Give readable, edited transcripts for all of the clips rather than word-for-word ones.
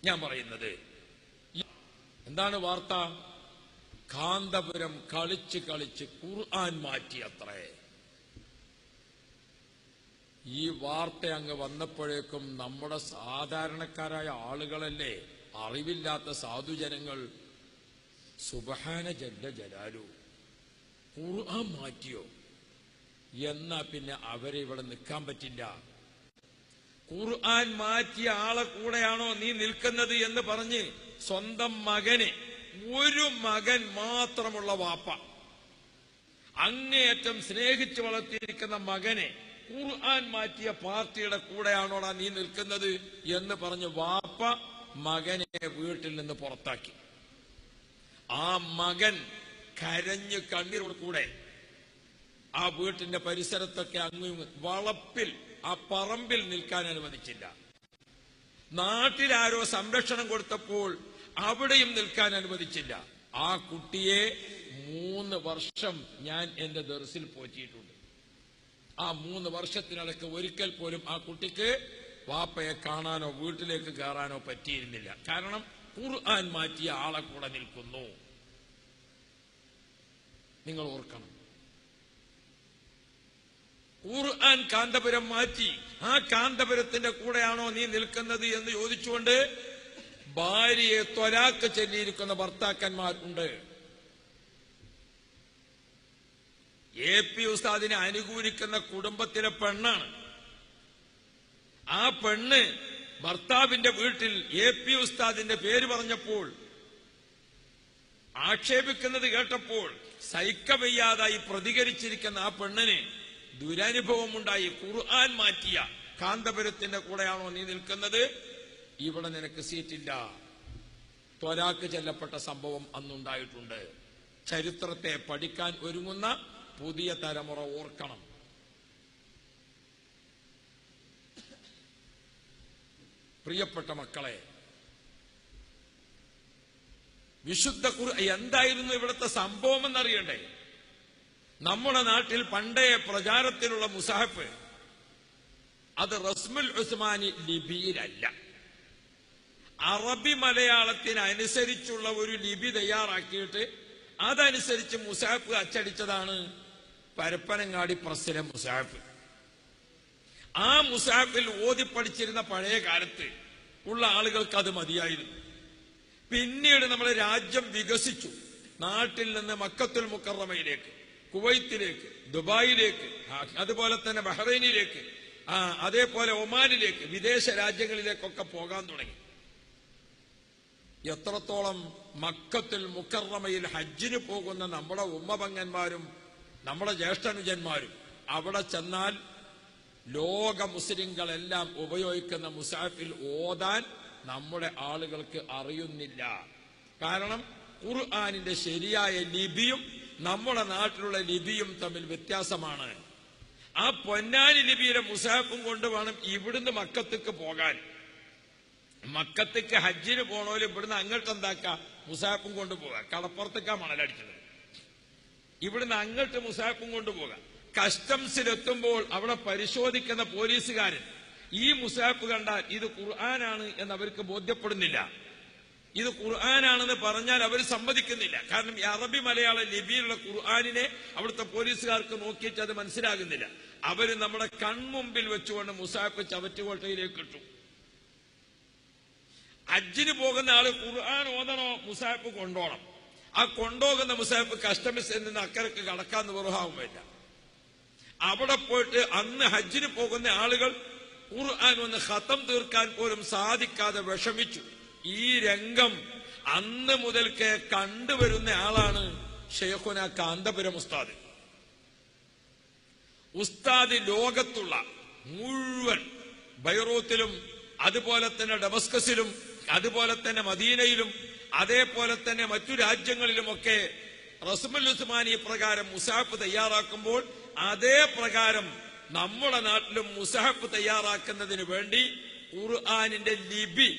ഞാൻ പറയുന്നത്. എന്താണ് വാർത്ത? കാന്തപുരം കളിച്ച് കളിച്ച് ഖുർആൻ മാറ്റിയത്രേ. ഈ വാർത്ത അങ്ങ് വന്നപ്പോഴേക്കും നമ്മുടെ സാധാരണക്കാരായ ആളുകളല്ലേ, അറിവില്ലാത്ത സാധുജനങ്ങൾ, സുബ്ഹാന ജല്ല ജലാലു, ഖുർആൻ മാറ്റിയോ? എന്നാ പിന്നെ അവരെ ഇവിടെ നിൽക്കാൻ പറ്റില്ല. ഖുർആൻ മാറ്റിയ ആളെ കൂടെയാണോ നീ നിൽക്കുന്നത് എന്ന് പറഞ്ഞ് സ്വന്തം മകനെ, ഒരു മകൻ മാത്രമുള്ള വാപ്പ, അങ്ങേയറ്റം സ്നേഹിച്ചു വളർത്തിയിരിക്കുന്ന മകനെ ഖുർആൻ മാറ്റിയ പാർട്ടിയുടെ കൂടെയാണോടാ നീ നിൽക്കുന്നത് എന്ന് പറഞ്ഞ് വാപ്പ മകനെ വീട്ടിൽ നിന്ന് പുറത്താക്കി. ആ മകൻ കരഞ്ഞ് കണ്ണീരോട് കൂടെ ആ വീട്ടിന്റെ പരിസരത്തൊക്കെ അങ്ങ് വളപ്പിൽ ആ പറമ്പിൽ നിൽക്കാൻ അനുവദിച്ചില്ല. നാട്ടിലാരോ സംരക്ഷണം കൊടുത്തപ്പോൾ അവിടെയും നിൽക്കാൻ അനുവദിച്ചില്ല. ആ കുട്ടിയെ 3 വർഷം ഞാൻ എന്റെ ദർസിൽ പോറ്റിയിട്ടുണ്ട്. ആ 3 വർഷത്തിനിടയ്ക്ക് ഒരിക്കൽ പോലും ആ കുട്ടിക്ക് വാപ്പയെ കാണാനോ വീട്ടിലേക്ക് കയറാനോ പറ്റിയിരുന്നില്ല. കാരണം ഖുർആൻ മാറ്റിയ ആളെ കൂടെ നിൽക്കുന്നു. നിങ്ങൾ ഓർക്കണം, ഖുർആൻ കാന്തപുരം മാറ്റി, ആ കാന്തപുരത്തിന്റെ കൂടെയാണോ നീ നിൽക്കുന്നത് എന്ന് ചോദിച്ചുകൊണ്ട് ഭാര്യയെ ത്വലാക്ക് ചൊല്ലിയിരിക്കുന്ന ഭർത്താക്കന്മാരുണ്ട്. AP ഉസ്താദിനെ അനുകൂലിക്കുന്ന കുടുംബത്തിലെ പെണ്ണാണ്. ആ പെണ്ണ് ഭർത്താവിന്റെ വീട്ടിൽ AP ഉസ്താദിന്റെ പേര് പറഞ്ഞപ്പോൾ, ആക്ഷേപിക്കുന്നത് കേട്ടപ്പോൾ സഹിക്കവയ്യാതായി പ്രതികരിച്ചിരിക്കുന്ന ആ പെണ്ണിന് ദുരനുഭവമുണ്ടായി. ഖുർആൻ മാറ്റിയ കാന്തപുരത്തിന്റെ കൂടെയാണോ നീ നിൽക്കുന്നത്? ഇവിടെ നിനക്ക് സീറ്റില്ല. ത്വലാക്ക് ചെല്ലപ്പെട്ട സംഭവം അന്നുണ്ടായിട്ടുണ്ട്. ചരിത്രത്തെ പഠിക്കാൻ ഒരുങ്ങുന്ന പുതിയ തലമുറ ഓർക്കണം. പ്രിയപ്പെട്ട മക്കളെ, വിശുദ്ധ ഖുർആൻ എന്തായിരുന്നു ഇവിടുത്തെ സംഭവം എന്നറിയണ്ടേ? നമ്മുടെ നാട്ടിൽ പണ്ടേ പ്രചാരത്തിലുള്ള മുസാഹഫ് അത് റസ്മുൽ ഉസ്മാനി ലിപിയിലല്ല, അറബി മലയാളത്തിനനുസരിച്ചുള്ള ഒരു ലിപി തയ്യാറാക്കിയിട്ട് അതനുസരിച്ച് മുസാഹഫ് അച്ചടിച്ചതാണ് പരപ്പനങ്ങാടി പ്രസ്സിലെ മുസാഹഫ്. ആ മുസാഹഫിൽ ഓതിപ്പടിച്ചിരുന്ന പഴയ കാലത്ത് ഉള്ള ആളുകൾക്ക് അത് മതിയായിരുന്നു. പിന്നീട് നമ്മുടെ രാജ്യം വികസിച്ചു. നാട്ടിൽ നിന്ന് മക്കത്തുൽ മുക്കറമയിലേക്ക്, കുവൈത്തിലേക്ക്, ദുബായിലേക്ക്, അതുപോലെ തന്നെ ബഹ്റൈനിലേക്ക്, അതേപോലെ ഒമാനിലേക്ക്, വിദേശ രാജ്യങ്ങളിലേക്കൊക്കെ പോകാൻ തുടങ്ങി. എത്രത്തോളം മക്കത്തുൽ മുക്കറമയിൽ ഹജ്ജിന് പോകുന്ന നമ്മുടെ ഉമ്മപങ്ങന്മാരും നമ്മുടെ ജ്യേഷ്ഠനുജന്മാരും അവിടെ ചെന്നാൽ ലോക മുസ്ലിങ്ങളെല്ലാം ഉപയോഗിക്കുന്ന മുസാഫിൽ ഓതാൻ നമ്മുടെ ആളുകൾക്ക് അറിയുന്നില്ല. കാരണം ഖുർആനിന്റെ ശരിയായ ലിപിയും നമ്മുടെ നാട്ടിലുള്ള ലിപിയും തമ്മിൽ വ്യത്യാസമാണ്. ആ പൊന്നാനി ലിപിയിലെ മുസാഫും കൊണ്ട് വേണം ഇവിടുന്ന് മക്കത്തേക്ക് പോകാൻ. മക്കത്തേക്ക് ഹജ്ജിന് പോണോലും ഇവിടുന്ന് അങ്ങോട്ട് എന്താക്ക മുസാഫും കൊണ്ടുപോകാം. കടപ്പുറത്തേക്കാ മണലടിച്ചത്. ഇവിടുന്ന് അങ്ങോട്ട് മുസാഫും കൊണ്ടുപോകാം. കസ്റ്റംസിലെത്തുമ്പോൾ അവിടെ പരിശോധിക്കുന്ന പോലീസുകാരൻ ഈ മുസാഫ് കണ്ടാൽ ഇത് ഖുർആനാണ് എന്ന് അവർക്ക് ബോധ്യപ്പെടുന്നില്ല. ഇത് ഖുർആനാണെന്ന് പറഞ്ഞാൽ അവർ സമ്മതിക്കുന്നില്ല. കാരണം ഈ അറബി മലയാള ലിപിയിലുള്ള ഖുർആനിനെ അവിടുത്തെ പോലീസുകാർക്ക് നോക്കിയിട്ട് അത് മനസ്സിലാകുന്നില്ല. അവര് നമ്മുടെ കൺമുമ്പിൽ വെച്ചുകൊണ്ട് മുസാഫ് ചവറ്റുകൊട്ടയിലേക്ക് ഇട്ടു. ഹജ്ജിന് പോകുന്ന ആള് ഖുർആൻ ഓതണോ മുസാഫ് കൊണ്ടോണം. ആ കൊണ്ടുപോകുന്ന മുസാഫ് കസ്റ്റംസിൽ നിന്ന് അക്കരക്ക് കടക്കാൻ നിർവാഹവുമില്ല. അവിടെ പോയിട്ട് അന്ന് ഹജ്ജിന് പോകുന്ന ആളുകൾ ഖുർആൻ ഒന്ന് ഖത്തം തീർക്കാൻ പോലും സാധിക്കാതെ വിഷമിച്ചു. ഈ രംഗം അന്ന് മുതൽക്ക് കണ്ടുവരുന്ന ആളാണ് ഷെയ്ഖുന കാന്തപുരം ഉസ്താദ്. ഉസ്താദ് ലോകത്തുള്ള മുഴുവൻ ബൈറൂത്തിലും അതുപോലെ തന്നെ ഡമസ്കസിലും അതുപോലെ തന്നെ മദീനയിലും അതേപോലെ തന്നെ മറ്റു രാജ്യങ്ങളിലുമൊക്കെ റസ്മുൽ ഉസ്മാനി പ്രകാരം മുസാഫ് തയ്യാറാക്കുമ്പോൾ അതേ പ്രകാരം നമ്മുടെ നാട്ടിലും മുസാഫ് തയ്യാറാക്കുന്നതിന് വേണ്ടി ഖുർആനിന്റെ ലിപി,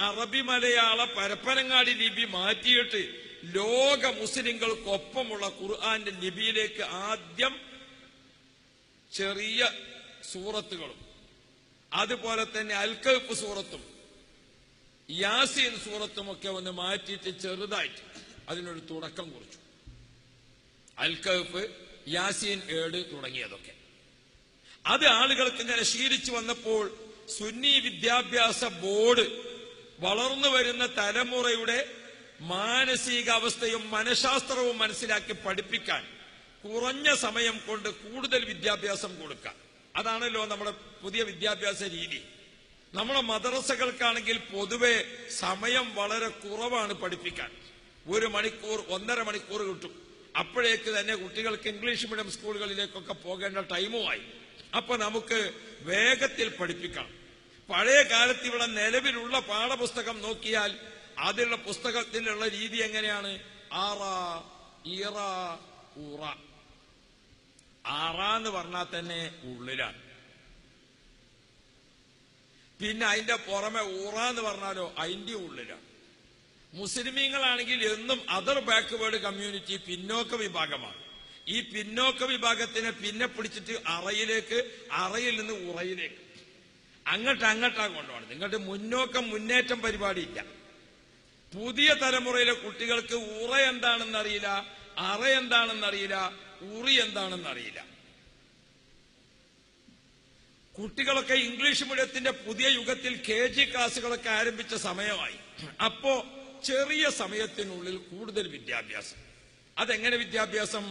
അറബി മലയാള പരപ്പനങ്ങാടി ലിപി മാറ്റിയിട്ട് ലോക മുസ്ലിങ്ങൾക്കൊപ്പമുള്ള ഖുർആന്റെ ലിപിയിലേക്ക് ആദ്യം ചെറിയ സൂറത്തുകളും അതുപോലെ തന്നെ അൽ കഹ്ഫ് സൂറത്തും യാസീൻ സൂറത്തുമൊക്കെ ഒന്ന് മാറ്റിയിട്ട് ചെറുതായിട്ട് അതിനൊരു തുടക്കം കുറിച്ചു. അൽ കഹ്ഫ്, യാസീൻ 7 തുടങ്ങിയതൊക്കെ അത് ആളുകൾക്ക് ഇങ്ങനെ ശീലിച്ചു വന്നപ്പോൾ സുന്നി വിദ്യാഭ്യാസ ബോർഡ് വളർന്നു വരുന്ന തലമുറയുടെ മാനസികാവസ്ഥയും മനഃശാസ്ത്രവും മനസ്സിലാക്കി പഠിപ്പിക്കാൻ കുറഞ്ഞ സമയം കൊണ്ട് കൂടുതൽ വിദ്യാഭ്യാസം കൊടുക്കാം. അതാണല്ലോ നമ്മുടെ പുതിയ വിദ്യാഭ്യാസ രീതി. നമ്മുടെ മദ്രസകൾക്കാണെങ്കിൽ പൊതുവെ സമയം വളരെ കുറവാണ് പഠിപ്പിക്കാൻ. 1 മണിക്കൂർ 1.5 മണിക്കൂർ കിട്ടും. അപ്പോഴേക്ക് തന്നെ കുട്ടികൾക്ക് ഇംഗ്ലീഷ് മീഡിയം സ്കൂളുകളിലേക്കൊക്കെ പോകേണ്ട ടൈമുമായി. അപ്പൊ നമുക്ക് വേഗത്തിൽ പഠിപ്പിക്കണം. പഴയ കാലത്ത് ഇവിടെ നിലവിലുള്ള പാഠപുസ്തകം നോക്കിയാൽ അതിലുള്ള പുസ്തകത്തിലുള്ള രീതി എങ്ങനെയാണ്? ആറ, ഈറ, ഉറ. ആറ എന്ന് പറഞ്ഞാൽ തന്നെ ഉള്ളിലാണ്. പിന്നെ അതിന്റെ പുറമെ ഊറ എന്ന് പറഞ്ഞാലോ അതിന്റെ ഉള്ളിലാണ്. മുസ്ലിമീങ്ങളാണെങ്കിൽ എന്നും അതർ ബാക്ക്വേർഡ് കമ്മ്യൂണിറ്റി, പിന്നോക്ക വിഭാഗമാണ്. ഈ പിന്നോക്ക വിഭാഗത്തിനെ പിന്നെ പിടിച്ചിട്ട് അറയിലേക്ക്, അറയിൽ നിന്ന് ഉറയിലേക്ക്, അങ്ങോട്ടാ കൊണ്ടുപോകണം. ഇങ്ങോട്ട് മുന്നേറ്റം പരിപാടിയില്ല. പുതിയ തലമുറയിലെ കുട്ടികൾക്ക് ഉറ എന്താണെന്നറിയില്ല, അറ എന്താണെന്നറിയില്ല, ഉറി എന്താണെന്നറിയില്ല. കുട്ടികളൊക്കെ ഇംഗ്ലീഷ് മീഡിയത്തിന്റെ പുതിയ യുഗത്തിൽ KG ക്ലാസുകളൊക്കെ ആരംഭിച്ച സമയമായി. അപ്പോ ചെറിയ സമയത്തിനുള്ളിൽ കൂടുതൽ വിദ്യാഭ്യാസം. അതെങ്ങനെ വിദ്യാഭ്യാസം?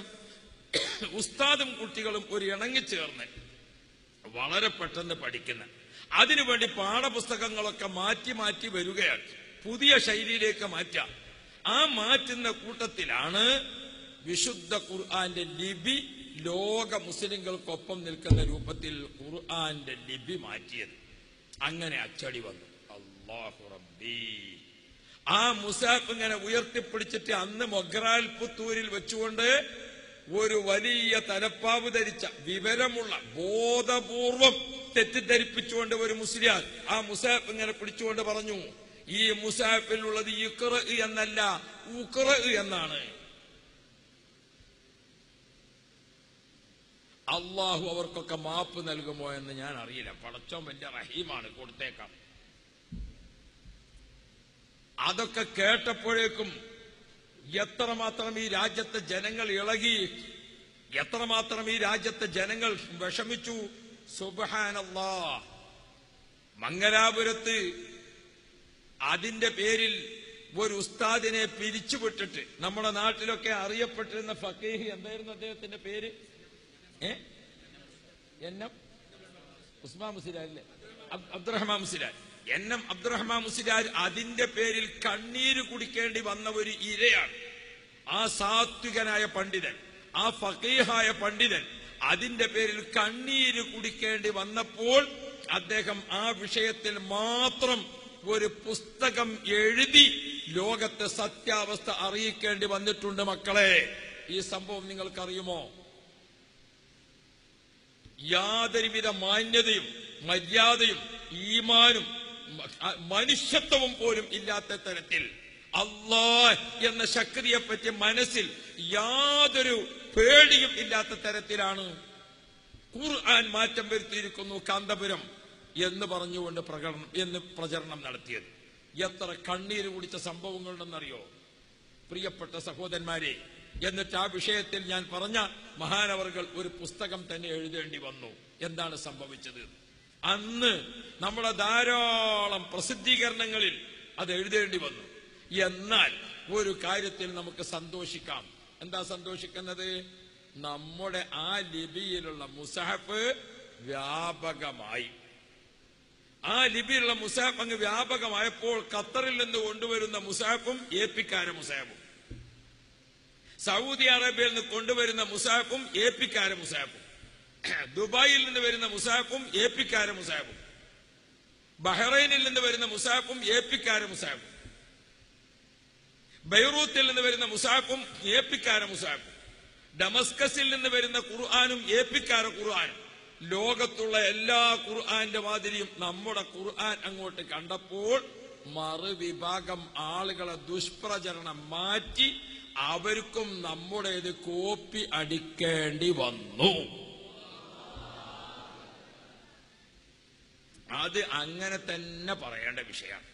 ഉസ്താദും കുട്ടികളും ഒരു ഇണങ്ങിച്ചേർന്ന് വളരെ പെട്ടെന്ന് പഠിക്കുന്ന, അതിനുവേണ്ടി പാഠപുസ്തകങ്ങളൊക്കെ മാറ്റി വരികയാണ്. പുതിയ ശൈലിയിലേക്ക് മാറ്റാം. ആ മാറ്റുന്ന കൂട്ടത്തിലാണ് വിശുദ്ധ ഖുർആന്റെ ലിപി ലോക മുസ്ലിങ്ങൾക്കൊപ്പം നിൽക്കുന്ന രൂപത്തിൽ ഖുർആന്റെ ലിപി മാറ്റിയത്. അങ്ങനെ അച്ചടി വന്നു. അല്ലാഹു റബ്ബി. ആ മുസാഫ് ഇങ്ങനെ ഉയർത്തിപ്പിടിച്ചിട്ട് അന്ന് മൊഗ്രാൽ പുത്തൂരിൽ വെച്ചുകൊണ്ട് ഒരു വലിയ തലപ്പാവ് ധരിച്ച, വിവരമുള്ള, ബോധപൂർവം തെറ്റിദ്ധരിപ്പിച്ചുകൊണ്ട് ഒരു മുസ്ലിയാർ ആ മുസാഫ് ഇങ്ങനെ പിടിച്ചുകൊണ്ട് പറഞ്ഞു, ഈ മുസാഫിലുള്ളത് ഇഖ്റ എന്നല്ല ഉഖ്റ എന്നാണ്. അള്ളാഹു അവർക്കൊക്കെ മാപ്പ് നൽകുമോ എന്ന് ഞാൻ അറിയില്ല. പടച്ചോൻ വലിയ റഹീമാണ്, കൊടുത്തേക്കാം. അതൊക്കെ കേട്ടപ്പോഴേക്കും എത്രമാത്രം ഈ രാജ്യത്തെ ജനങ്ങൾ ഇളകി, എത്രമാത്രം ഈ രാജ്യത്തെ ജനങ്ങൾ വിഷമിച്ചു. സുബ്ഹാനല്ലാഹ്. മംഗലാപുരത്ത് അതിന്റെ പേരിൽ ഒരു ഉസ്താദിനെ പിരിച്ചുവിട്ടിട്ട്, നമ്മുടെ നാട്ടിലൊക്കെ അറിയപ്പെട്ടിരുന്ന ഫഖീഹ്, എന്തായിരുന്നു അദ്ദേഹത്തിന്റെ പേര്? ഉസ്മാൻ മുസ്ലിയാരില്ലേ? അബ്ദുറഹ്മാൻ മുസ്ലിയാർ. അബ്ദുറഹ്മാൻ മുസ്ലിയാർ അതിന്റെ പേരിൽ കണ്ണീര് കുടിക്കേണ്ടി വന്ന ഒരു ഇരയാണ്. ആ സാത്വികനായ പണ്ഡിതൻ, ആ ഫഖീഹായ പണ്ഡിതൻ അതിന്റെ പേരിൽ കണ്ണീര് കുടിക്കേണ്ടി വന്നപ്പോൾ അദ്ദേഹം ആ വിഷയത്തിൽ മാത്രം ഒരു പുസ്തകം എഴുതി ലോകത്തെ സത്യാവസ്ഥ അറിയിക്കേണ്ടി വന്നിട്ടുണ്ട്. മക്കളെ, ഈ സംഭവം നിങ്ങൾക്കറിയുമോ? യാതൊരുവിധ മാന്യതയും മര്യാദയും ഈമാനും മനുഷ്യത്വവും പോലും ഇല്ലാത്ത തരത്തിൽ അല്ലാഹ് എന്ന ശക്തിയെ പറ്റി മനസ്സിൽ യാതൊരു പേടിയും ഇല്ലാത്ത തരത്തിലാണ് ഖുർആൻ മാറ്റം വരുത്തിയിരിക്കുന്നു കാന്തപുരം എന്ന് പറഞ്ഞുകൊണ്ട് പ്രചരണം നടത്തിയത്. എത്ര കണ്ണീര് കുടിച്ച സംഭവങ്ങളുണ്ടെന്നറിയോ പ്രിയപ്പെട്ട സഹോദരന്മാരെ? എന്നിട്ട് ആ വിഷയത്തിൽ ഞാൻ പറഞ്ഞ മഹാനവറുകൾ ഒരു പുസ്തകം തന്നെ എഴുതേണ്ടി വന്നു. എന്താണ് സംഭവിച്ചത്? അന്ന് നമ്മുടെ ധാരാളം പ്രസിദ്ധീകരണങ്ങളിൽ അത് എഴുതേണ്ടി വന്നു. എന്നാൽ ഒരു കാര്യത്തിൽ നമുക്ക് സന്തോഷിക്കാം. എന്താ സന്തോഷിക്കുന്നത്? നമ്മുടെ ആ ലിപിയിലുള്ള മുസഹഫ് വ്യാപകമായി. ആ ലിപിയിലുള്ള മുസഹഫ് അങ്ങ് വ്യാപകമായപ്പോൾ ഖത്തറിൽ നിന്ന് കൊണ്ടുവരുന്ന മുസഹഫും ഏപ്പിക്കാര മുസഹഫും, സൗദി അറേബ്യയിൽ നിന്ന് കൊണ്ടുവരുന്ന മുസഹഫും ഏപ്പിക്കാര മുസഹഫും, ദുബായിൽ നിന്ന് വരുന്ന മുസഹഫും ഏപ്പിക്കാര മുസഹഫും, ബഹ്റൈനിൽ നിന്ന് വരുന്ന മുസഹഫും ഏപ്പിക്കാര മുസഹഫും, ബൈറൂത്തിൽ നിന്ന് വരുന്ന മുസഹഫും ഏപ്പിക്കാര മുസഹഫും, ഡമസ്കസിൽ നിന്ന് വരുന്ന ഖുർആനും ഏപ്പിക്കാര ഖുർആനും, ലോകത്തുള്ള എല്ലാ ഖുർആന്റെ മാതിരിയും നമ്മുടെ ഖുർആൻ അങ്ങോട്ട് കണ്ടപ്പോൾ മറുവിഭാഗം ആളുകളെ ദുഷ്പ്രചരണം മാറ്റി അവർക്കും നമ്മുടേത് കോപ്പി അടിക്കേണ്ടി വന്നു. അത് അങ്ങനെ തന്നെ പറയേണ്ട വിഷയമാണ്.